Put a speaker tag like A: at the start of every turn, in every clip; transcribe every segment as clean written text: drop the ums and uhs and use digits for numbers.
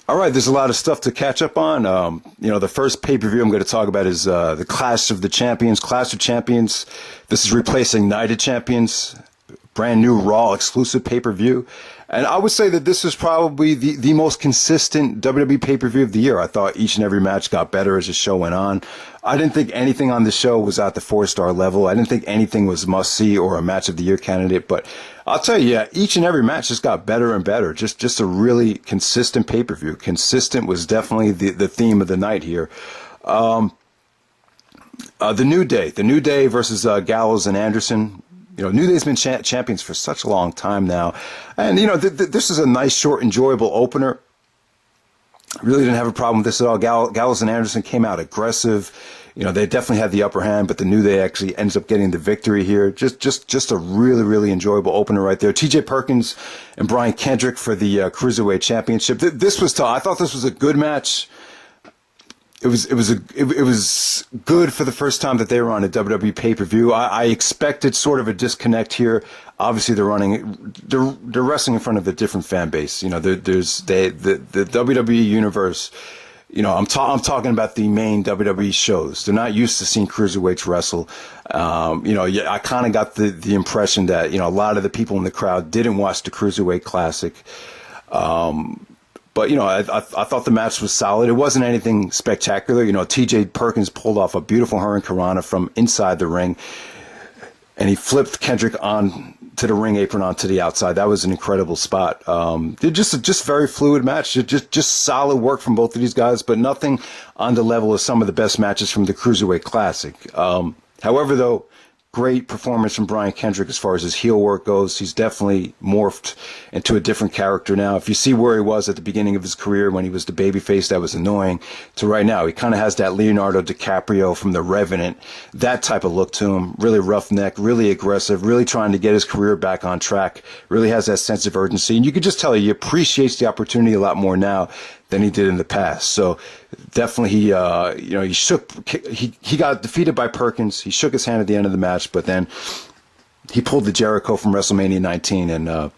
A: All right, there's a lot of stuff to catch up on. The first pay-per-view I'm going to talk about is the Clash of the Champions. Clash of Champions. This is replacing Night of Champions. Brand new Raw exclusive pay-per-view. And I would say that this is probably the most consistent WWE pay-per-view of the year. I thought each and every match got better as the show went on. I didn't think anything on the show was at the 4-star level. I didn't think anything was must-see or a match of the year candidate. But I'll tell you, each and every match just got better and better. Just a really consistent pay-per-view. Consistent was definitely the theme of the night here. The New Day versus Gallows and Anderson. New Day's been champions for such a long time now. And, this is a nice, short, enjoyable opener. Really didn't have a problem with this at all. Gallows and Anderson came out aggressive. They definitely had the upper hand, but the New Day actually ends up getting the victory here. Just a really, really enjoyable opener right there. TJ Perkins and Brian Kendrick for the Cruiserweight Championship. This was tough. I thought this was a good match. It was good for the first time that they were on a WWE pay-per-view. I expected sort of a disconnect here. Obviously, they're wrestling in front of a different fan base. There's the WWE universe. I'm talking about the main WWE shows. They're not used to seeing cruiserweights wrestle. I kind of got the impression that a lot of the people in the crowd didn't watch the Cruiserweight Classic. But, I thought the match was solid. It wasn't anything spectacular. TJ Perkins pulled off a beautiful Hurricanrana from inside the ring, and he flipped Kendrick on to the ring apron onto the outside. That was an incredible spot. Just very fluid match. Just solid work from both of these guys, but nothing on the level of some of the best matches from the Cruiserweight Classic. However, though, great performance from Brian Kendrick as far as his heel work goes. He's definitely morphed into a different character now. If you see where he was at the beginning of his career when he was the babyface that was annoying, to right now, he kind of has that Leonardo DiCaprio from The Revenant, that type of look to him. Really roughneck, really aggressive, really trying to get his career back on track. Really has that sense of urgency. And you could just tell he appreciates the opportunity a lot more now than he did in the past. So definitely he got defeated by Perkins. He shook his hand at the end of the match, but then he pulled the Jericho from WrestleMania 19 and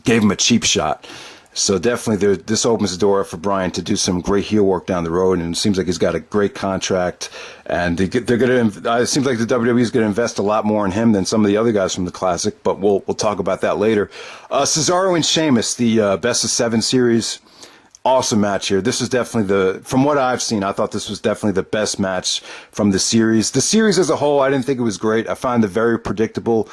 A: gave him a cheap shot. So definitely this opens the door for Brian to do some great heel work down the road, and it seems like he's got a great contract, and they're going to. It seems like the WWE is going to invest a lot more in him than some of the other guys from the Classic, but we'll talk about that later. Cesaro and Sheamus, the best of 7 series. Awesome match here. This is definitely from what I've seen, I thought this was definitely the best match from the series. The series as a whole, I didn't think it was great. I find it very predictable.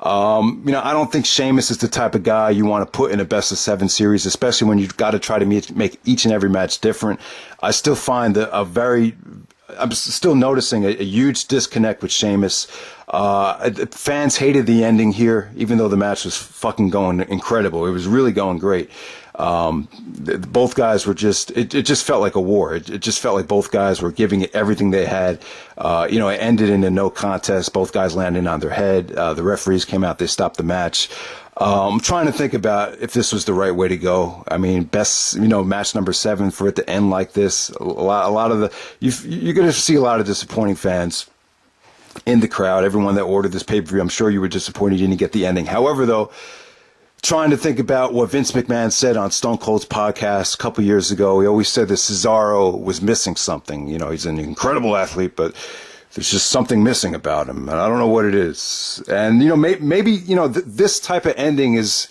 A: I don't think Sheamus is the type of guy you want to put in a best of 7 series, especially when you've got to try to make each and every match different. I still find I'm still noticing a huge disconnect with Sheamus. Fans hated the ending here, even though the match was fucking going incredible. It was really going great. Both guys were it just felt like a war. It just felt like both guys were giving it everything they had. It ended in a no contest, both guys landing on their head. The referees came out, they stopped the match. I'm trying to think about if this was the right way to go. I mean, match number 7 for it to end like this. A lot of you're going to see a lot of disappointing fans in the crowd. Everyone that ordered this pay-per-view, I'm sure you were disappointed you didn't get the ending. However, though, trying to think about what Vince McMahon said on Stone Cold's podcast a couple years ago. He always said that Cesaro was missing something. He's an incredible athlete, but there's just something missing about him. And I don't know what it is. And, maybe this type of ending is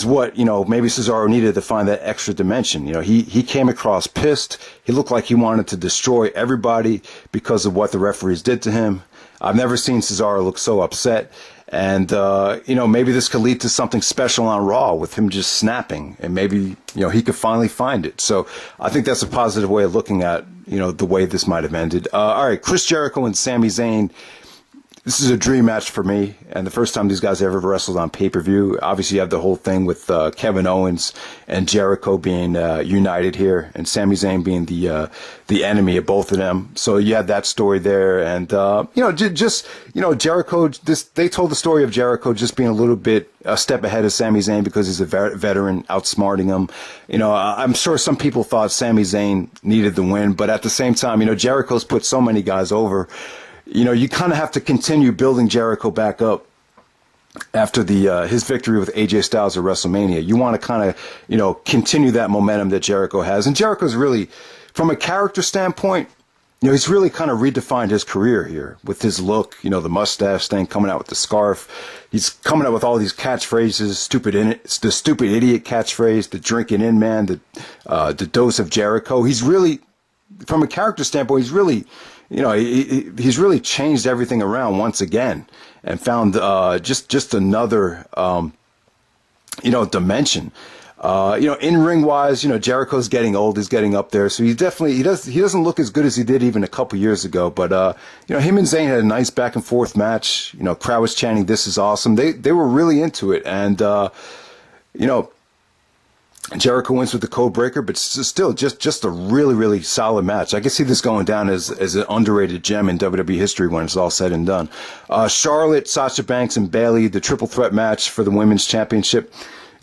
A: what, maybe Cesaro needed to find that extra dimension. He came across pissed. He looked like he wanted to destroy everybody because of what the referees did to him. I've never seen Cesaro look so upset. And, maybe this could lead to something special on Raw with him just snapping, and maybe, he could finally find it. So I think that's a positive way of looking at, the way this might have ended. All right, Chris Jericho and Sami Zayn. This is a dream match for me, and the first time these guys ever wrestled on pay-per-view. Obviously, you have the whole thing with Kevin Owens and Jericho being united here, and Sami Zayn being the enemy of both of them. So you had that story there, and Jericho. They told the story of Jericho just being a little bit a step ahead of Sami Zayn because he's a veteran, outsmarting him. I'm sure some people thought Sami Zayn needed the win, but at the same time, Jericho's put so many guys over. You kind of have to continue building Jericho back up after the his victory with AJ Styles at WrestleMania. You want to kind of, continue that momentum that Jericho has. And Jericho's really, from a character standpoint, he's really kind of redefined his career here with his look, the mustache thing, coming out with the scarf. He's coming out with all these catchphrases, the stupid idiot catchphrase, the drinking in man, the dose of Jericho. He's really, from a character standpoint, he's really, he's really changed everything around once again and found just another, dimension. In ring wise, Jericho's getting old, he's getting up there, so he doesn't look as good as he did even a couple years ago. But him and Zayn had a nice back and forth match. Crowd was chanting, "This is awesome." They were really into it, and Jericho wins with the code breaker, but still just a really, really solid match. I can see this going down as an underrated gem in WWE history when it's all said and done. Charlotte, Sasha Banks, and Bayley, the triple threat match for the women's championship.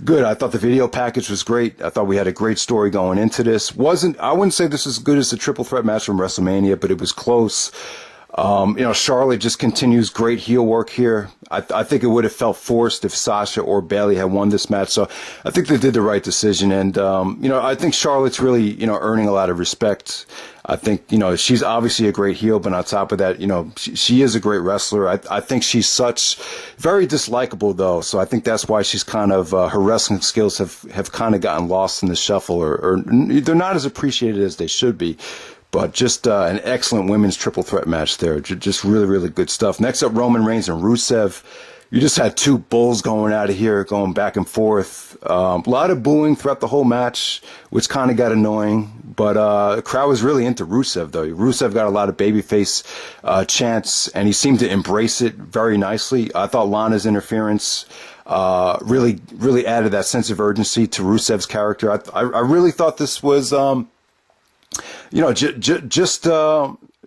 A: Good. I thought the video package was great. I thought we had a great story going into this. I wouldn't say this is as good as the triple threat match from WrestleMania, but it was close. Charlotte just continues great heel work here. I think it would have felt forced if Sasha or Bayley had won this match. So I think they did the right decision. And, I think Charlotte's really, earning a lot of respect. I think, she's obviously a great heel, but on top of that, she is a great wrestler. I think she's very dislikable though. So I think that's why she's kind of, her wrestling skills have kind of gotten lost in the shuffle or they're not as appreciated as they should be. But just an excellent women's triple threat match there. Just really, really good stuff. Next up, Roman Reigns and Rusev. You just had two bulls going out of here, going back and forth. A lot of booing throughout the whole match, which kind of got annoying. But the crowd was really into Rusev, though. Rusev got a lot of babyface chants, and he seemed to embrace it very nicely. I thought Lana's interference really, really added that sense of urgency to Rusev's character. I really thought this was...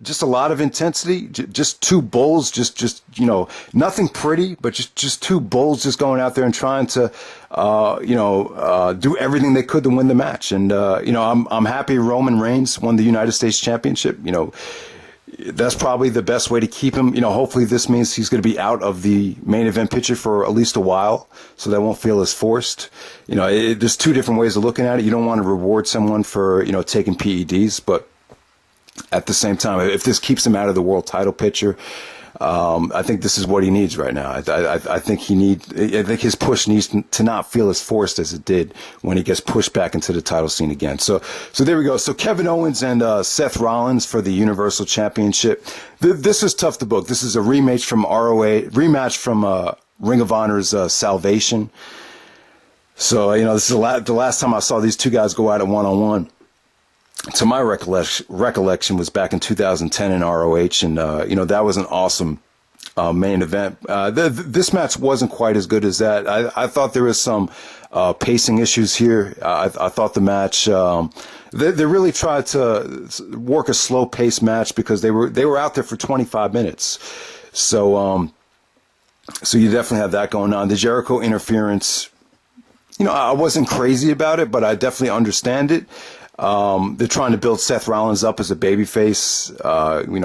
A: just a lot of intensity, just two bulls, just nothing pretty, but just two bulls just going out there and trying to, do everything they could to win the match. And, I'm happy Roman Reigns won the United States Championship. That's probably the best way to keep him. Hopefully this means he's going to be out of the main event picture for at least a while, so that won't feel as forced. There's two different ways of looking at it. You don't want to reward someone for, taking PEDs, but at the same time, if this keeps him out of the world title picture, I think this is what he needs right now. I think his push needs to not feel as forced as it did when he gets pushed back into the title scene again. So there we go. So Kevin Owens and Seth Rollins for the Universal Championship. This is tough to book. This is a rematch from Ring of Honor's Salvation. So this is the last time I saw these two guys go at it one-on-one. To my recollection was back in 2010 in ROH, and that was an awesome main event. This match wasn't quite as good as that. I thought there was some pacing issues here. I thought the match they really tried to work a slow paced match because they were out there for 25 minutes. So you definitely have that going on. The Jericho interference, I wasn't crazy about it, but I definitely understand it. They're trying to build Seth Rollins up as a babyface,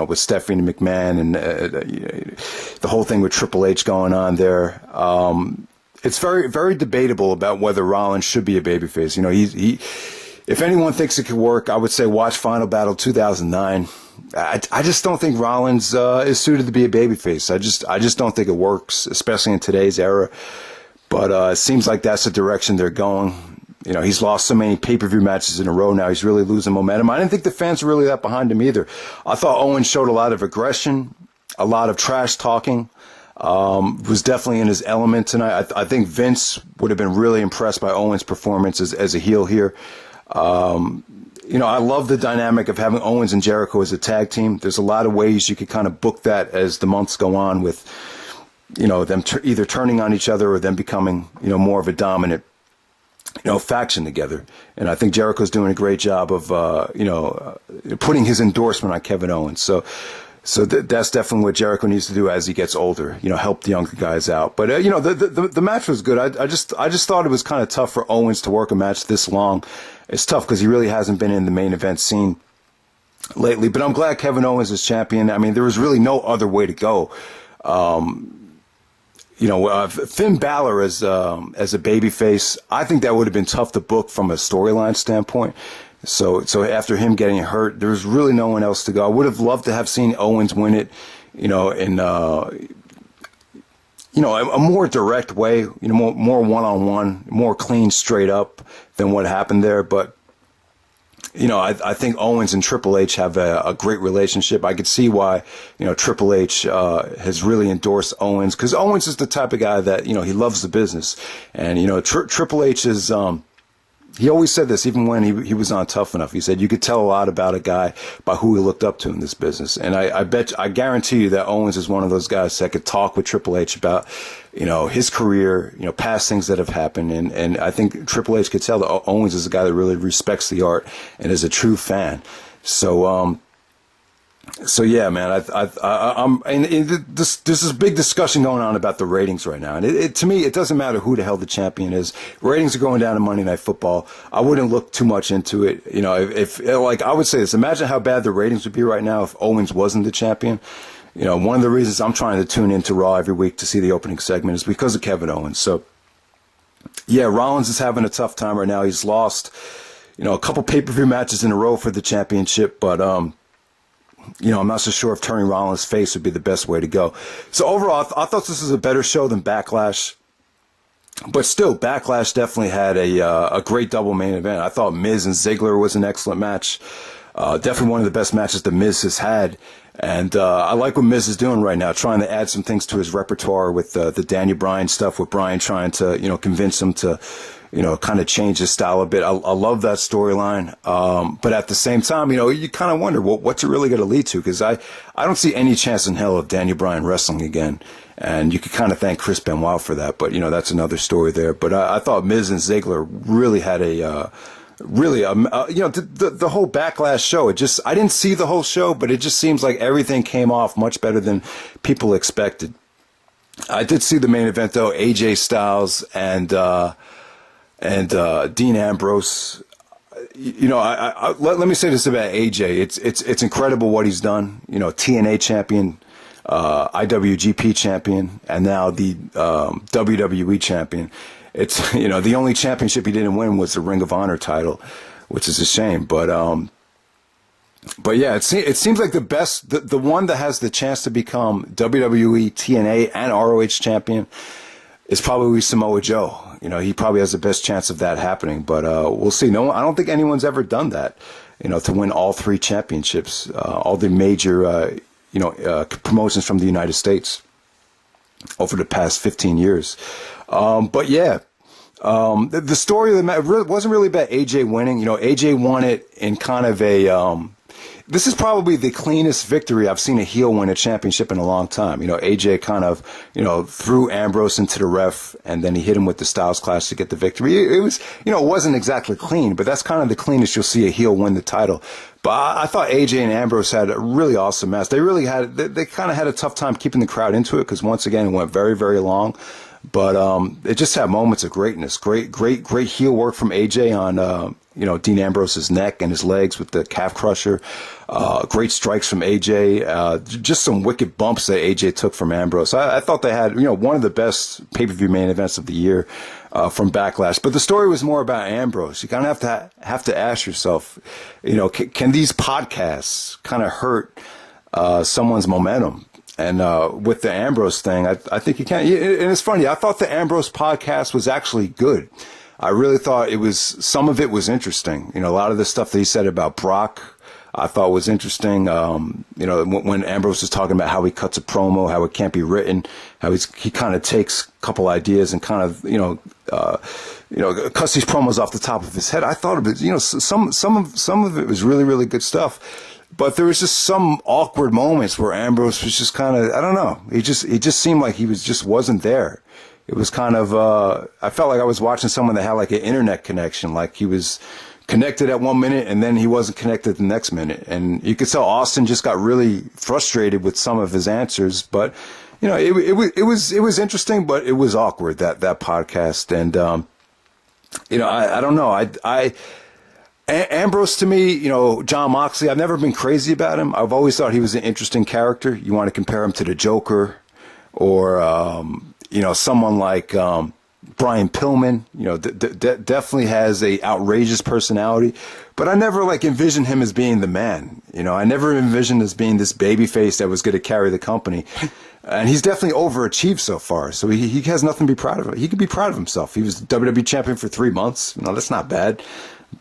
A: with Stephanie McMahon and the whole thing with Triple H going on there. It's very, very debatable about whether Rollins should be a babyface. If anyone thinks it could work, I would say watch Final Battle 2009. I just don't think Rollins is suited to be a babyface. I just don't think it works, especially in today's era. But it seems like that's the direction they're going. He's lost so many pay-per-view matches in a row now. He's really losing momentum. I didn't think the fans were really that behind him either. I thought Owens showed a lot of aggression, a lot of trash talking. Was definitely in his element tonight. I think Vince would have been really impressed by Owens' performance as a heel here. I love the dynamic of having Owens and Jericho as a tag team. There's a lot of ways you could kind of book that as the months go on with, them either turning on each other or them becoming, more of a dominant faction together. And I think Jericho's doing a great job of, putting his endorsement on Kevin Owens. So that's definitely what Jericho needs to do as he gets older, help the younger guys out. But, the match was good. I just thought it was kind of tough for Owens to work a match this long. It's tough because he really hasn't been in the main event scene lately. But I'm glad Kevin Owens is champion. I mean, there was really no other way to go. Finn Balor as a babyface, I think that would have been tough to book from a storyline standpoint. So after him getting hurt, there was really no one else to go. I would have loved to have seen Owens win it, in a more direct way, more one-on-one, more clean, straight up than what happened there. But I think Owens and Triple H have a great relationship. I could see why, Triple H has really endorsed Owens, because Owens is the type of guy that, he loves the business. And, Triple H is, he always said this, even when he was on Tough Enough. He said you could tell a lot about a guy by who he looked up to in this business. And I guarantee you that Owens is one of those guys that could talk with Triple H about, his career, past things that have happened. And I think Triple H could tell that Owens is a guy that really respects the art and is a true fan. So yeah, man, there's this big discussion going on about the ratings right now, and to me, it doesn't matter who the hell the champion is. Ratings are going down in Monday Night Football. I wouldn't look too much into it. If I would say this, imagine how bad the ratings would be right now if Owens wasn't the champion. One of the reasons I'm trying to tune into Raw every week to see the opening segment is because of Kevin Owens. So yeah, Rollins is having a tough time right now. He's lost, a couple pay-per-view matches in a row for the championship, but I'm not so sure if turning Rollins' face would be the best way to go. So overall, I thought this was a better show than Backlash. But still, Backlash definitely had a great double main event. I thought Miz and Ziggler was an excellent match. Definitely one of the best matches the Miz has had. And I like what Miz is doing right now, trying to add some things to his repertoire with the Daniel Bryan stuff, with Bryan trying to, convince him to, kind of change his style a bit. I love that storyline. But at the same time, you kind of wonder what's it really going to lead to, because I don't see any chance in hell of Daniel Bryan wrestling again. And you could kind of thank Chris Benoit for that, but that's another story there. But I thought Miz and Ziggler really had the whole Backlash show. I didn't see the whole show, but it just seems like everything came off much better than people expected. I did see the main event though, AJ Styles and Dean Ambrose. Let me say this about AJ. It's incredible what he's done. TNA champion, IWGP champion, and now the WWE champion. It's the only championship he didn't win was the Ring of Honor title, which is a shame. But yeah, it seems like the one that has the chance to become WWE, TNA, and ROH champion is probably Samoa Joe. He probably has the best chance of that happening, but we'll see. I don't think anyone's ever done that, to win all three championships, all the major, promotions from the United States over the past 15 years. But yeah, the story of the match wasn't really about AJ winning. AJ won it in kind of this is probably the cleanest victory I've seen a heel win a championship in a long time. AJ kind of, threw Ambrose into the ref, and then he hit him with the Styles Clash to get the victory. It was, it wasn't exactly clean, but that's kind of the cleanest you'll see a heel win the title. But I thought AJ and Ambrose had a really awesome match. They kind of had a tough time keeping the crowd into it, because once again, it went very, very long. But it just had moments of greatness. Great heel work from AJ on Dean Ambrose's neck and his legs with the calf crusher. Great strikes from AJ. Just some wicked bumps that AJ took from Ambrose. I thought they had one of the best pay-per-view main events of the year from Backlash. But the story was more about Ambrose. You kind of have to ask yourself, can these podcasts kind of hurt someone's momentum? And with the Ambrose thing, I think you can. And it's funny. I thought the Ambrose podcast was actually good. I really thought some of it was interesting. A lot of the stuff that he said about Brock, I thought was interesting. When Ambrose was talking about how he cuts a promo, how it can't be written, how he kind of takes a couple ideas and kind of, cuts these promos off the top of his head. I thought of it, some of it was really, really good stuff. But there was just some awkward moments where Ambrose was just kind of, I don't know. He just seemed like he wasn't there. It was kind of, I felt like I was watching someone that had like an internet connection, like he was connected at 1 minute and then he wasn't connected the next minute. And you could tell Austin just got really frustrated with some of his answers. But, it was interesting, but it was awkward, that podcast. And, I don't know. Ambrose, to me, John Moxley, I've never been crazy about him. I've always thought he was an interesting character. You want to compare him to the Joker or, someone like Brian Pillman, definitely has a outrageous personality, but I never envisioned him as being the man. I never envisioned as being this baby face that was going to carry the company. And he's definitely overachieved so far. So he has nothing to be proud of. He can be proud of himself. He was WWE champion for 3 months. That's not bad.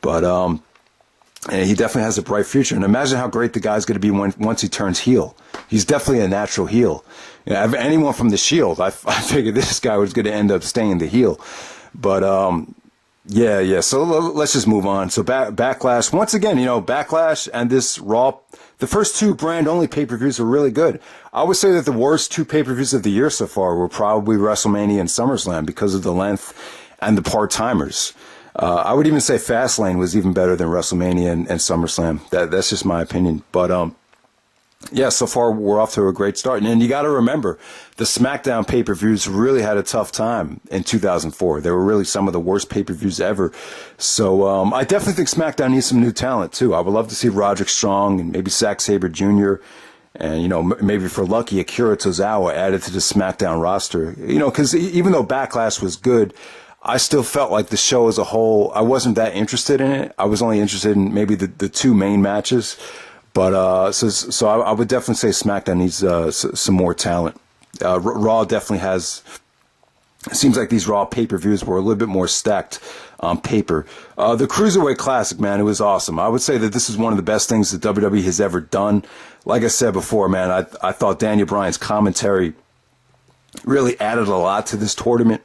A: But and he definitely has a bright future. And imagine how great the guy's going to be once he turns heel. He's definitely a natural heel. Anyone from the Shield, I figured this guy was going to end up staying the heel. But yeah. So let's just move on. So Backlash, once again, Backlash and this Raw, the first 2 brand-only pay-per-views were really good. I would say that the worst 2 pay-per-views of the year so far were probably WrestleMania and SummerSlam because of the length and the part-timers. I would even say Fastlane was even better than WrestleMania and SummerSlam. That's just my opinion. But yeah, so far we're off to a great start. And you got to remember, the SmackDown pay-per-views really had a tough time in 2004. They were really some of the worst pay-per-views ever. So I definitely think SmackDown needs some new talent too. I would love to see Roderick Strong and maybe Zack Sabre Jr. and maybe for lucky Akira Tozawa added to the SmackDown roster. Because even though Backlash was good, I still felt like the show as a whole, I wasn't that interested in it. I was only interested in maybe the 2 main matches. But so I would definitely say SmackDown needs some more talent. Raw definitely has. It seems like these Raw pay-per-views were a little bit more stacked on paper. The Cruiserweight Classic, man, it was awesome. I would say that this is one of the best things that WWE has ever done. Like I said before, man, I thought Daniel Bryan's commentary really added a lot to this tournament.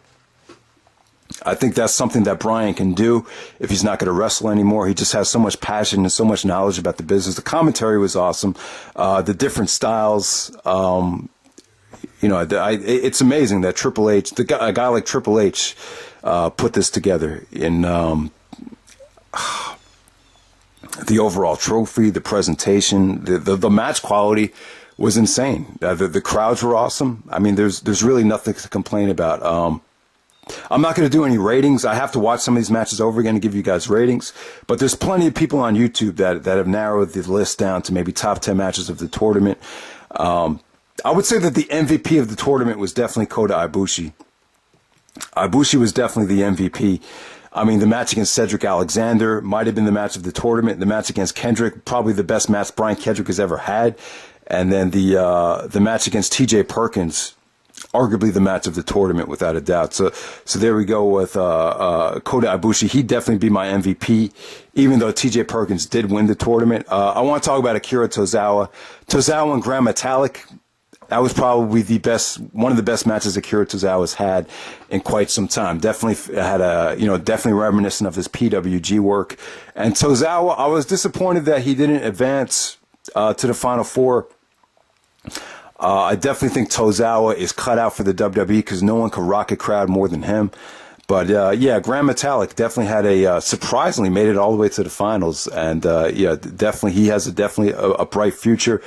A: I think that's something that Bryan can do if he's not going to wrestle anymore. He just has so much passion and so much knowledge about the business. The commentary was awesome. The different styles, it's amazing that Triple H, a guy like Triple H, put this together in the overall trophy, the presentation, the match quality was insane. The crowds were awesome. I mean, there's really nothing to complain about. I'm not going to do any ratings. I have to watch some of these matches over again to give you guys ratings. But there's plenty of people on YouTube that have narrowed the list down to maybe top 10 matches of the tournament. I would say that the MVP of the tournament was definitely Kota Ibushi. Ibushi was definitely the MVP. I mean, the match against Cedric Alexander might have been the match of the tournament. The match against Kendrick, probably the best match Brian Kendrick has ever had. And then the match against TJ Perkins, arguably the match of the tournament without a doubt. So there we go with Kota Ibushi. He'd definitely be my MVP, even though TJ Perkins did win the tournament. I want to talk about Akira Tozawa. Tozawa and Gran Metalic. That was probably one of the best matches Akira Tozawa's had in quite some time. Definitely had definitely reminiscent of his PWG work. And Tozawa, I was disappointed that he didn't advance to the Final Four. I definitely think Tozawa is cut out for the WWE because no one could rock a crowd more than him. But yeah, Gran Metalic definitely had surprisingly made it all the way to the finals, and yeah, definitely he has a bright future.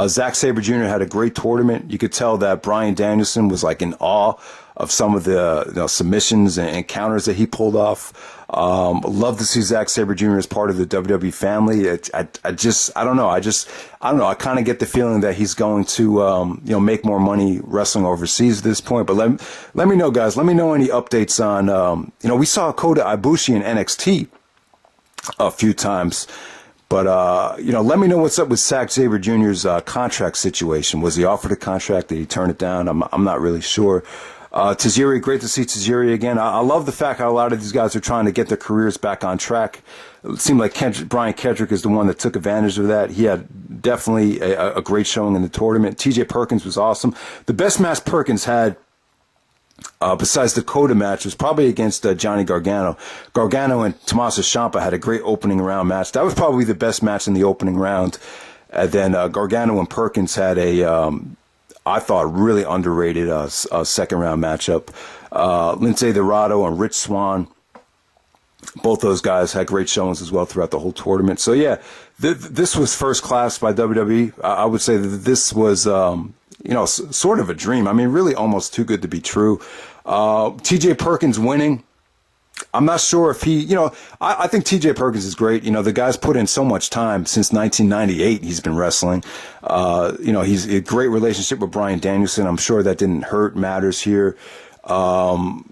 A: Zack Sabre Jr. had a great tournament. You could tell that Bryan Danielson was in awe of some of the submissions and counters that he pulled off. Love to see Zack Sabre Jr. as part of the WWE family. I don't know. I kind of get the feeling that he's going to, make more money wrestling overseas at this point. But let me know, guys. Let me know any updates on, we saw Kota Ibushi in NXT a few times. But, let me know what's up with Zack Sabre Jr.'s contract situation. Was he offered a contract? Did he turn it down? I'm not really sure. Tajiri, great to see Tajiri again. I love the fact how a lot of these guys are trying to get their careers back on track. It seemed like Brian Kendrick is the one that took advantage of that. He had definitely a great showing in the tournament. TJ Perkins was awesome. The best match Perkins had, besides the Kota match, was probably against Johnny Gargano. Gargano and Tommaso Ciampa had a great opening round match. That was probably the best match in the opening round. And then Gargano and Perkins had I thought, really underrated second round matchup. Lince Dorado and Rich Swann, both those guys had great showings as well throughout the whole tournament. So yeah, this was first class by WWE. I would say that this was, sort of a dream. I mean, really almost too good to be true. TJ Perkins winning, I'm not sure if he, I think TJ Perkins is great. The guy's put in so much time since 1998. He's been wrestling. He's a great relationship with Bryan Danielson. I'm sure that didn't hurt matters here. I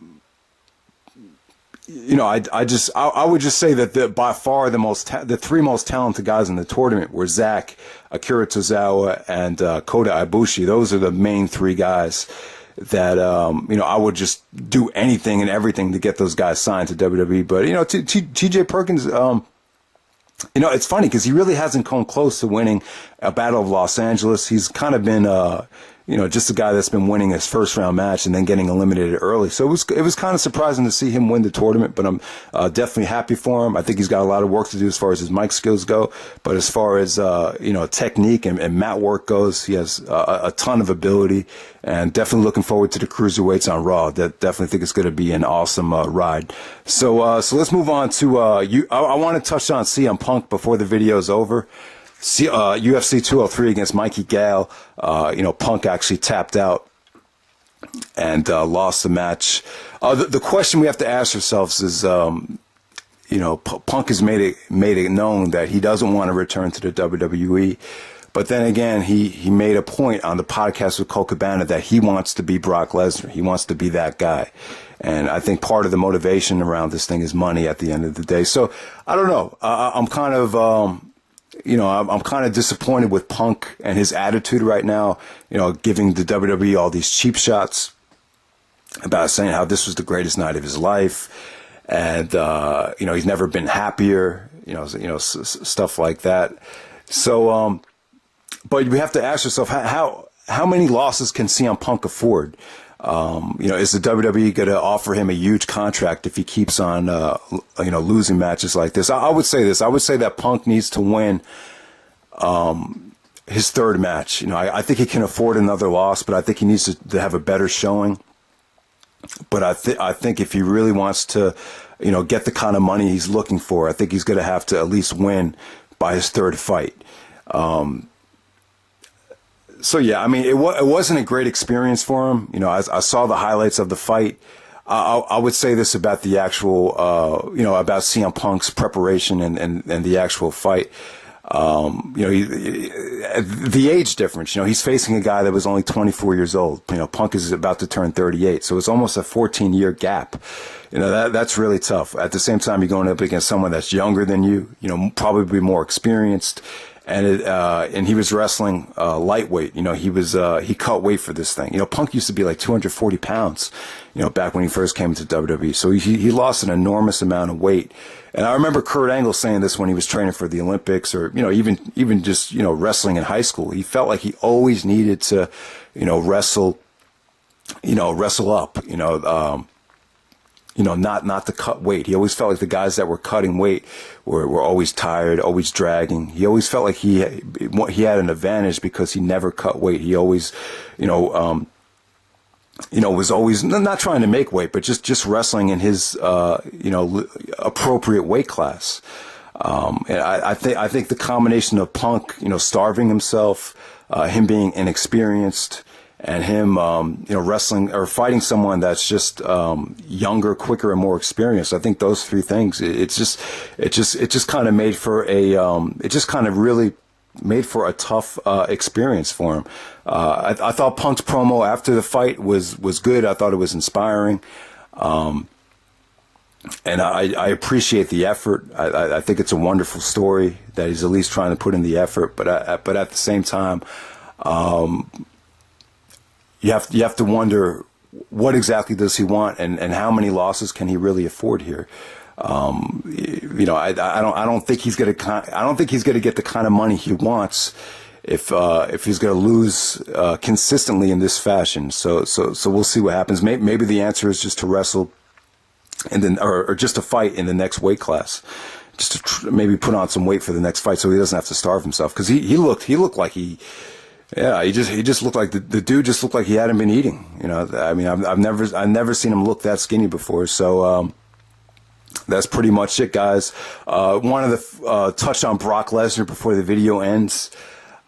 A: would just say that by far the three most talented guys in the tournament were Zack, Akira Tozawa, and Kota Ibushi. Those are the main three guys that I would just do anything and everything to get those guys signed to WWE. But TJ Perkins, it's funny because he really hasn't come close to winning a Battle of Los Angeles. He's kind of been just a guy that's been winning his first round match and then getting eliminated early. So it was kind of surprising to see him win the tournament, but I'm definitely happy for him. I think he's got a lot of work to do as far as his mic skills go, but as far as technique and mat work goes, he has a ton of ability, and definitely looking forward to the cruiserweights on Raw. Definitely think it's going to be an awesome ride. So let's move on to I want to touch on CM Punk before the video is over. UFC 203 against Mikey Gall. Punk actually tapped out and lost the match. The question we have to ask ourselves is, Punk has made it known that he doesn't want to return to the WWE. But then again, he made a point on the podcast with Colt Cabana that he wants to be Brock Lesnar. He wants to be that guy. And I think part of the motivation around this thing is money at the end of the day. So I don't know. I'm kind of... I'm kind of disappointed with Punk and his attitude right now, giving the WWE all these cheap shots about saying how this was the greatest night of his life. And, he's never been happier, stuff like that. So, but we have to ask yourself, how many losses can CM Punk afford? Is the WWE going to offer him a huge contract if he keeps on, losing matches like this? I would say this. I would say that Punk needs to win his third match. I think he can afford another loss, but I think he needs to have a better showing. But I think if he really wants to, get the kind of money he's looking for, I think he's going to have to at least win by his third fight. So yeah, I mean, it wasn't a great experience for him. I saw the highlights of the fight. I would say this about the actual, about CM Punk's preparation and the actual fight. The age difference. He's facing a guy that was only 24 years old. Punk is about to turn 38, so it's almost a 14-year gap. That's really tough. At the same time, you're going up against someone that's younger than you. Probably more experienced. And he was wrestling lightweight. He cut weight for this thing. Punk used to be like 240 pounds, back when he first came into WWE. So he lost an enormous amount of weight. And I remember Kurt Angle saying this when he was training for the Olympics, or even just wrestling in high school. He felt like he always needed to wrestle up. Not to cut weight. He always felt like the guys that were cutting weight were always tired, always dragging. He always felt like he had an advantage because he never cut weight. He always, was always not trying to make weight, but just wrestling in his, appropriate weight class. And I think the combination of Punk, starving himself, him being inexperienced, and him, wrestling or fighting someone that's just younger, quicker, and more experienced. I think those three things. It just kind of made for really made for a tough experience for him. I thought Punk's promo after the fight was good. I thought it was inspiring. And I appreciate the effort. I think it's a wonderful story that he's at least trying to put in the effort. But at the same time, you have to wonder what exactly does he want, and how many losses can he really afford here? I don't think he's going to get the kind of money he wants if he's going to lose consistently in this fashion. So we'll see what happens. Maybe the answer is just to wrestle, and then or just to fight in the next weight class, just to maybe put on some weight for the next fight, so he doesn't have to starve himself. Because he looked like he just looked like the dude just looked like he hadn't been eating. I mean, I've never seen him look that skinny before. So that's pretty much it, guys. Wanted to touch on Brock Lesnar before the video ends.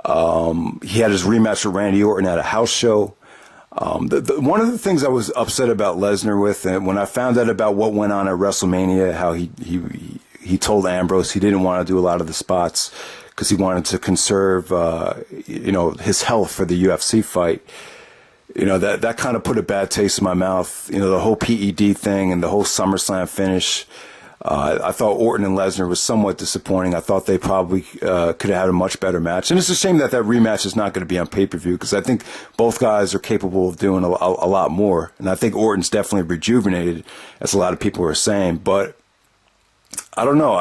A: He had his rematch with Randy Orton at a house show. One of the things I was upset about Lesnar with, and when I found out about what went on at WrestleMania, how he told Ambrose he didn't want to do a lot of the spots because he wanted to conserve, his health for the UFC fight. That kind of put a bad taste in my mouth. The whole PED thing and the whole SummerSlam finish. I thought Orton and Lesnar was somewhat disappointing. I thought they probably could have had a much better match. And it's a shame that rematch is not going to be on pay-per-view because I think both guys are capable of doing a lot more. And I think Orton's definitely rejuvenated, as a lot of people are saying. But I don't know.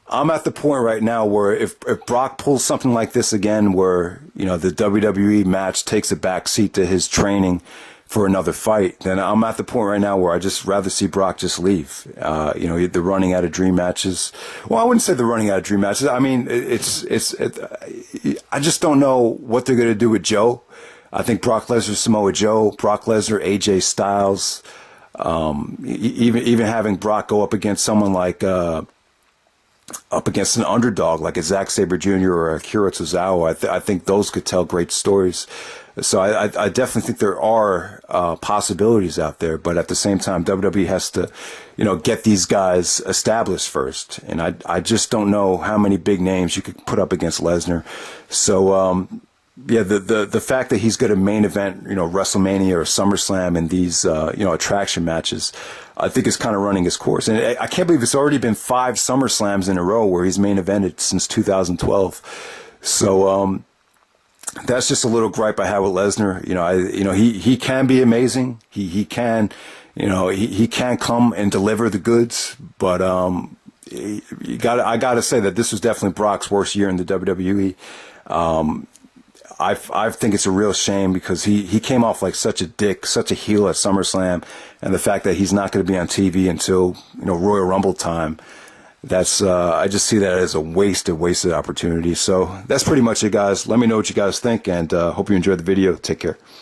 A: I'm at the point right now where if Brock pulls something like this again, where the WWE match takes a backseat to his training for another fight, then I'm at the point right now where I just rather see Brock just leave. They're running out of dream matches. Well, I wouldn't say they're running out of dream matches. I mean, I just don't know what they're going to do with Joe. I think Brock Lesnar, Samoa Joe, Brock Lesnar, AJ Styles, even having Brock go up against someone like, up against an underdog like a Zack Sabre Jr. or Akira Tozawa, I think those could tell great stories. So I definitely think there are possibilities out there, but at the same time, WWE has to, get these guys established first. And I just don't know how many big names you could put up against Lesnar. So the fact that he's going to main event, WrestleMania or SummerSlam and these attraction matches, I think is kind of running his course. And I can't believe it's already been 5 SummerSlams in a row where he's main evented since 2012. So that's just a little gripe I have with Lesnar. He can be amazing. He can, he can come and deliver the goods. But I gotta say that this was definitely Brock's worst year in the WWE. I think it's a real shame because he came off like such a dick, such a heel at SummerSlam, and the fact that he's not going to be on TV until Royal Rumble time. That's I just see that as a wasted opportunity. So that's pretty much it, guys. Let me know what you guys think, and hope you enjoyed the video. Take care.